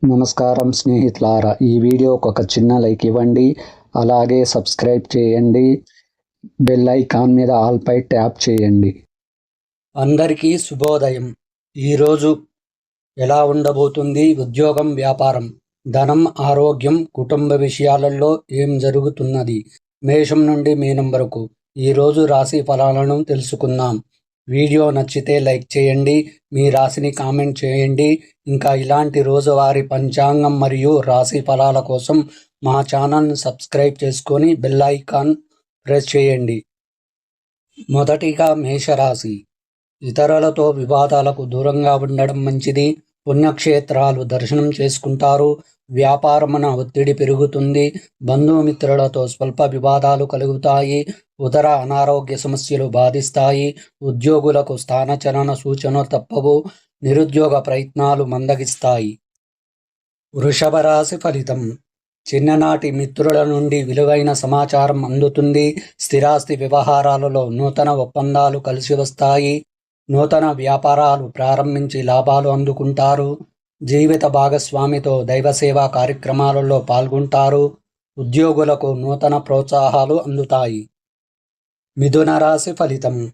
నమస్కారం స్నేహితులారా, ఈ వీడియోకి ఒక చిన్న లైక్ ఇవ్వండి. అలాగే సబ్స్క్రైబ్ చేయండి. బెల్ ఐకాన్ మీద ఆల్ పై ట్యాప్ చేయండి. అందరికీ శుభోదయం. ఈరోజు ఎలా ఉండబోతుంది? ఉద్యోగం, వ్యాపారం, ధనం, ఆరోగ్యం, కుటుంబ విషయాలలో ఏం జరుగుతున్నది? మేషం నుండి మీనం వరకు ఈరోజు రాశి ఫలాలను తెలుసుకుందాం. వీడియో నచ్చితే లైక్ చేయండి, మీ రాశిని కామెంట్ చేయండి. ఇంకా ఇలాంటి రోజువారీ పంచాంగం మరియు రాశి ఫలాల కోసం మా ఛానల్ని సబ్స్క్రైబ్ చేసుకొని బెల్ ఐకాన్ ప్రెస్ చేయండి. మొదటిగా మేషరాశి. ఇతరులతో వివాదాలకు దూరంగా ఉండడం మంచిది. పుణ్యక్షేత్రాలు దర్శనం చేసుకుంటారు. వ్యాపారమున ఒత్తిడి పెరుగుతుంది. బంధుమిత్రులతో స్వల్ప వివాదాలు కలుగుతాయి. ఉదర అనారోగ్య సమస్యలు బాధిస్తాయి. ఉద్యోగులకు స్థానచలన సూచనలు తప్పవు. నిరుద్యోగ ప్రయత్నాలు మందగిస్తాయి. వృషభ రాశి ఫలితం. చిన్ననాటి మిత్రుల నుండి విలువైన సమాచారం అందుతుంది. స్థిరాస్తి వ్యవహారాలలో నూతన ఒప్పందాలు కలిసి వస్తాయి. నూతన వ్యాపారాలు ప్రారంభించి లాభాలు అందుకుంటారు. జీవిత భాగస్వామితో దైవసేవా కార్యక్రమాలలో పాల్గొంటారు. ఉద్యోగులకు నూతన ప్రోత్సాహాలు అందుతాయి. మిథున రాశి ఫలితం.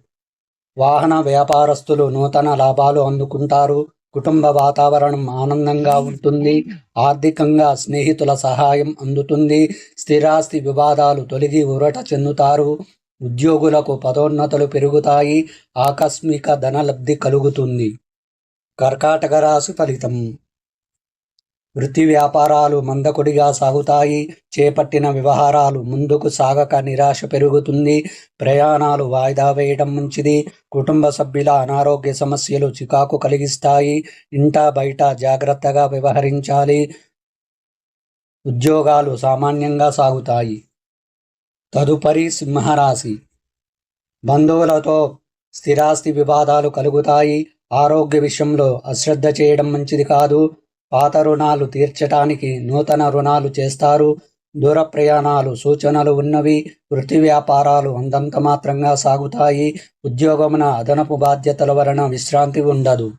వాహన వ్యాపారస్తులు నూతన లాభాలు అందుకుంటారు. కుటుంబ వాతావరణం ఆనందంగా ఉంటుంది. ఆర్థికంగా స్నేహితుల సహాయం అందుతుంది. స్థిరాస్తి వివాదాలు తొలగి ఊరట చెందుతారు. ఉద్యోగులకు పదోన్నతులు పెరుగుతాయి. ఆకస్మిక ధనలబ్ధి కలుగుతుంది. కర్కాటక రాశి ఫలితం. వృత్తి వ్యాపారాలు మందకొడిగా సాగుతాయి. చేపట్టిన వ్యవహారాలు ముందుకు సాగక నిరాశ పెరుగుతుంది. ప్రయాణాలు వాయిదా వేయడం మంచిది. కుటుంబ సభ్యుల అనారోగ్య సమస్యలు చికాకు కలిగిస్తాయి. ఇంటా బయట జాగ్రత్తగా వ్యవహరించాలి. ఉద్యోగాలు సామాన్యంగా సాగుతాయి. తదుపరి సింహరాశి. బంధువులతో స్థిరాస్తి వివాదాలు కలుగుతాయి. ఆరోగ్య విషయంలో అశ్రద్ధ చేయడం మంచిది కాదు. పాత రుణాలు తీర్చడానికి నూతన రుణాలు చేస్తారు. దూర ప్రయాణాలు సూచనలు ఉన్నవి. వృత్తి వ్యాపారాలు అంతంత మాత్రంగా సాగుతాయి. ఉద్యోగమున అదనపు బాధ్యతల వలన విశ్రాంతి ఉండదు.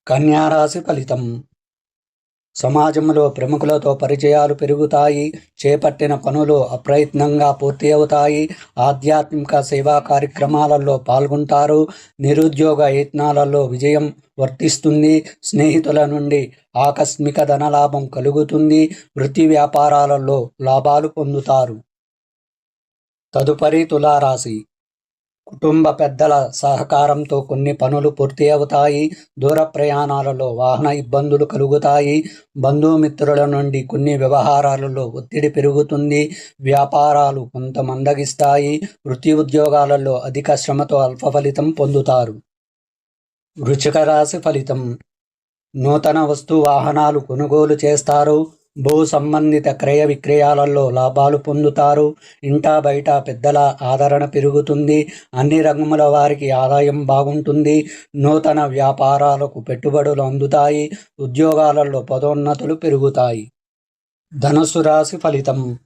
కన్యా రాశి ఫలితం. సమాజంలో ప్రముఖులతో పరిచయాలు పెరుగుతాయి. చేపట్టిన పనులు అప్రయత్నంగా పూర్తి అవుతాయి. ఆధ్యాత్మిక సేవా కార్యక్రమాలలో పాల్గొంటారు. నిరుద్యోగ యత్నాలలో విజయం వర్తిస్తుంది. స్నేహితుల నుండి ఆకస్మిక ధనలాభం కలుగుతుంది. వృత్తి వ్యాపారాలలో లాభాలు పొందుతారు. తదుపరి తులారాశి. కుటుంబ పెద్దల సహకారంతో కొన్ని పనులు పూర్తి అవుతాయి. దూర ప్రయాణాలలో వాహన ఇబ్బందులు కలుగుతాయి. బంధుమిత్రుల నుండి కొన్ని వ్యవహారాలలో ఒత్తిడి పెరుగుతుంది. వ్యాపారాలు కొంత మందగిస్తాయి. వృత్తి ఉద్యోగాలలో అధిక శ్రమతో అల్ప ఫలితం పొందుతారు. వృశ్చిక రాశి ఫలితం. నూతన వస్తు వాహనాలు కొనుగోలు చేస్తారు. భూ సంబంధిత క్రయ విక్రయాలలో లాభాలు పొందుతారు. ఇంటా బయట పెద్దల ఆదరణ పెరుగుతుంది. అన్ని రంగముల వారికి ఆదాయం బాగుంటుంది. నూతన వ్యాపారాలకు పెట్టుబడులు అందుతాయి. ఉద్యోగాలలో పదోన్నతులు పెరుగుతాయి. ధనుస్సు రాశి ఫలితం.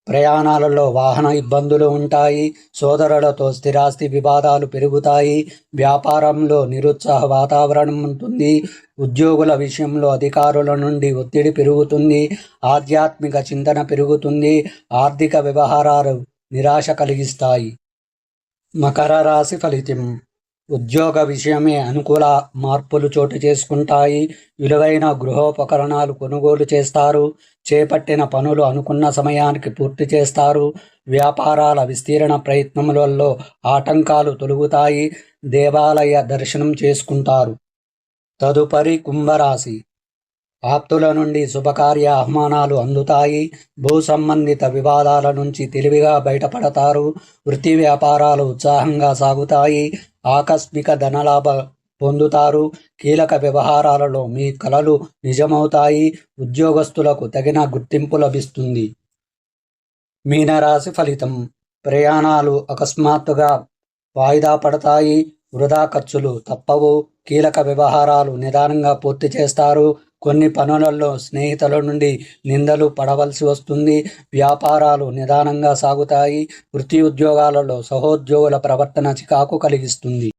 ప్రయాణాలలో వాహన ఇబ్బందులు ఉంటాయి. సోదరులతో స్థిరాస్తి వివాదాలు పెరుగుతాయి. వ్యాపారంలో నిరుత్సాహ వాతావరణం ఉంటుంది. ఉద్యోగుల విషయంలో అధికారుల నుండి ఒత్తిడి పెరుగుతుంది. ఆధ్యాత్మిక చింతన పెరుగుతుంది. ఆర్థిక వ్యవహారాలు నిరాశ కలిగిస్తాయి. మకర రాశి ఫలితం. ఉద్యోగ విషయమే అనుకూల మార్పులు చోటు చేసుకుంటాయి. విలువైన గృహోపకరణాలు కొనుగోలు చేస్తారు. చేపట్టిన పనులు అనుకున్న సమయానికి పూర్తి చేస్తారు. వ్యాపారాల విస్తీరణ ప్రయత్నములలో ఆటంకాలు తొలగుతాయి. దేవాలయ దర్శనం చేసుకుంటారు. తదుపరి కుంభరాశి. ఆప్తుల నుండి శుభకార్య ఆహ్వానాలు అందుతాయి. భూ సంబంధిత వివాదాల నుంచి తెలివిగా బయటపడతారు. వృత్తి వ్యాపారాలు ఉత్సాహంగా సాగుతాయి. ఆకస్మిక ధనలాభ పొందుతారు. కీలక వ్యవహారాలలో మీ కలలు నిజమవుతాయి. ఉద్యోగస్తులకు తగిన గుర్తింపు లభిస్తుంది. మీనరాశి ఫలితం. ప్రయాణాలు అకస్మాత్తుగా వాయిదా పడతాయి. వృధా ఖర్చులు తప్పవు. కీలక వ్యవహారాలు నిదానంగా పూర్తి చేస్తారు. కొన్ని పనులలో స్నేహితుల నుండి నిందలు పడవలసి వస్తుంది. వ్యాపారాలు నిదానంగా సాగుతాయి. వృత్తి ఉద్యోగాలలో సహోద్యోగుల ప్రవర్తన చికాకు కలిగిస్తుంది.